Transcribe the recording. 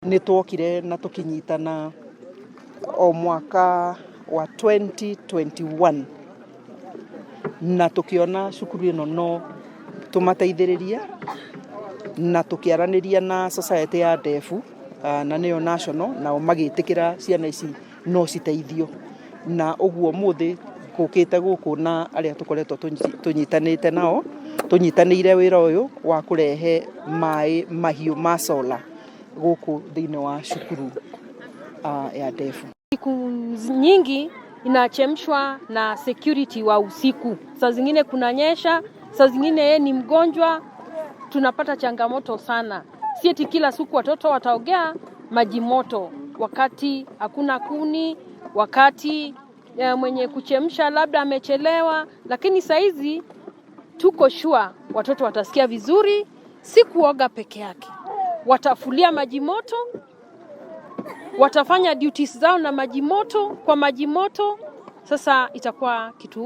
nĩ twokire na tukinyitana o mwaka wa 2021 na tukiona cukuru ĩno no tumateithĩrĩrie na tukiaranĩria na society ya deaf na nĩyo national nao magĩtĩkĩra ciana ici no citeithio na ũguo mũthĩ gũkĩte gũkũ na arĩa tũkoretwo tũnyitanĩte nao tũnyitanĩire wĩra ũyũ wa kũrehe maĩ mahiũ ma solar gũkũ thĩinĩ wa cukuru ya deaf. Siku nyingi inachemshwa na security wa usiku. Saa zingine kunanyesha, saa zingine yeye ni mgonjwa, tunapata changamoto sana. Si eti kila siku watoto wataogea maji moto wakati hakuna kuni, wakati mwenye kuchemsha labda amechelewa, lakini saizi tuko sure watoto watasikia vizuri, si kuoga peke yake. Watafulia maji moto, watafanya duties zao na maji moto kwa maji moto, sasa itakuwa kitu